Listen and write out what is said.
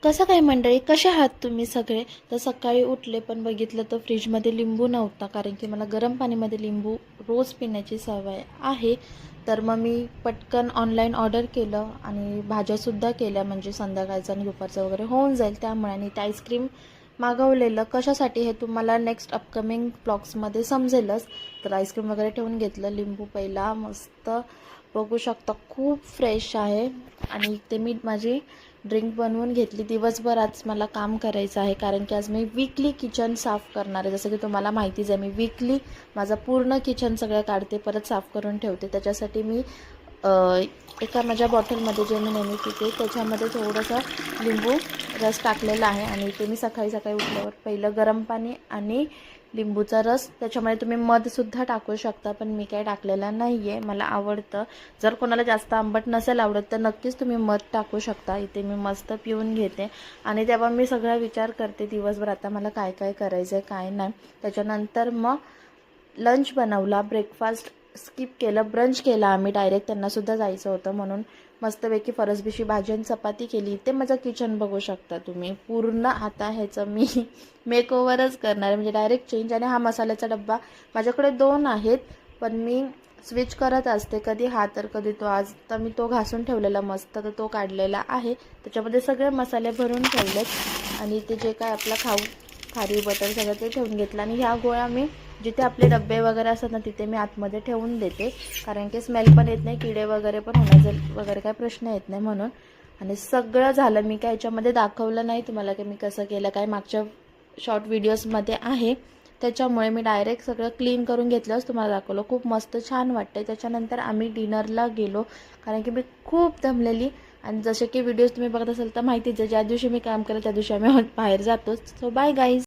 कसं काय मंडळी, कसे आहात तुम्ही सगळे? तर सकाळी उठले पण बघितलं तर फ्रीजमध्ये लिंबू नव्हता, कारण की मला गरम पाणीमध्ये लिंबू रोज पिण्याची सवय आहे. तर मग मी पटकन ऑनलाईन ऑर्डर केलं आणि भाज्यासुद्धा केल्या, म्हणजे संध्याकाळचं आणि दुपारचं वगैरे होऊन जाईल त्यामुळे. आणि ते आईस्क्रीम मागवलेलं कशासाठी हे तुम्हाला नेक्स्ट अपकमिंग ब्लॉग्समध्ये समजेलच. तर आईस्क्रीम वगैरे ठेवून घेतलं. लिंबू पहिला मस्त बघू शकता खूप फ्रेश आहे. आणि ते मी माझी ड्रिंक बनवून घेतली. दिवसभर आज मला काम करायचं आहे, कारण की आज मी वीकली किचन साफ करणार आहे. जसं की तुम्हाला माहितीच आहे, मी वीकली माझं पूर्ण किचन सगळं काढते, परत साफ करून ठेवते. त्याच्यासाठी मी एका माझ्या बॉटलमध्ये जे मी नेहमी पिते त्याच्यामध्ये थोडंसं लिंबू रस टाकलेला आहे. आणि ते मी सकाळी सकाळी उठल्यावर पहिलं गरम पाणी आणि लिंबूचा रस, त्याच्यामध्ये तुम्ही मधसुद्धा टाकू शकता, पण मी काय टाकलेला नाही आहे, मला आवडतं. जर कोणाला जास्त आंबट नसेल आवडत तर नक्कीच तुम्ही मध टाकू शकता. इथे मी मस्त पिऊन घेते आणि तेव्हा मी सगळा विचार करते दिवसभर आता मला काय काय करायचं आहे काय नाही. त्याच्यानंतर मग लंच बनवला, ब्रेकफास्ट स्किप केलं, ब्रंच केला आम्ही डायरेक्ट, त्यांनासुद्धा जायचं होतं म्हणून. मस्तपैकी फरसबीची भाजी आणि चपाती केली. ते माझं किचन बघू शकता तुम्ही पूर्ण. आता ह्याचं मी मेकओव्हरच करणार आहे, म्हणजे डायरेक्ट चेंज. आणि हा मसाल्याचा डब्बा माझ्याकडे 2 आहेत, पण मी स्विच करत असते, कधी हा तर कधी तो. आज तर मी तो घासून ठेवलेला मस्त, तर तो काढलेला आहे. त्याच्यामध्ये सगळे मसाले भरून ठेवलेत आणि ते जे काय आपलं खारी बटर सगळं ते ठेवून घेतलं. आणि ह्या गोळ्या मी जिथे आपले डब्बे वगैरे असतात ना तिथे मी आतमध्ये ठेवून देते, कारण की स्मेल पण येत नाही, किडे वगैरे पण होण्याचा वगैरे काय प्रश्न येत नाही म्हणून. आणि सगळं झालं. मी काय याच्यामध्ये दाखवलं नाही तुम्हाला की मी कसं केलं काय, मागच्या शॉर्ट व्हिडिओजमध्ये आहे, त्याच्यामुळे मी डायरेक्ट सगळं क्लीन करून घेतलंच तुम्हाला दाखवलं. खूप मस्त छान वाटतं. त्याच्यानंतर आम्ही डिनरला गेलो, कारण की मी खूप दमलेली. आणि जसे की व्हिडिओज तुम्ही बघत असाल तर माहितीच आहे, ज्या दिवशी मी काम केलं त्या दिवशी आम्ही बाहेर जातोच. So bye guys.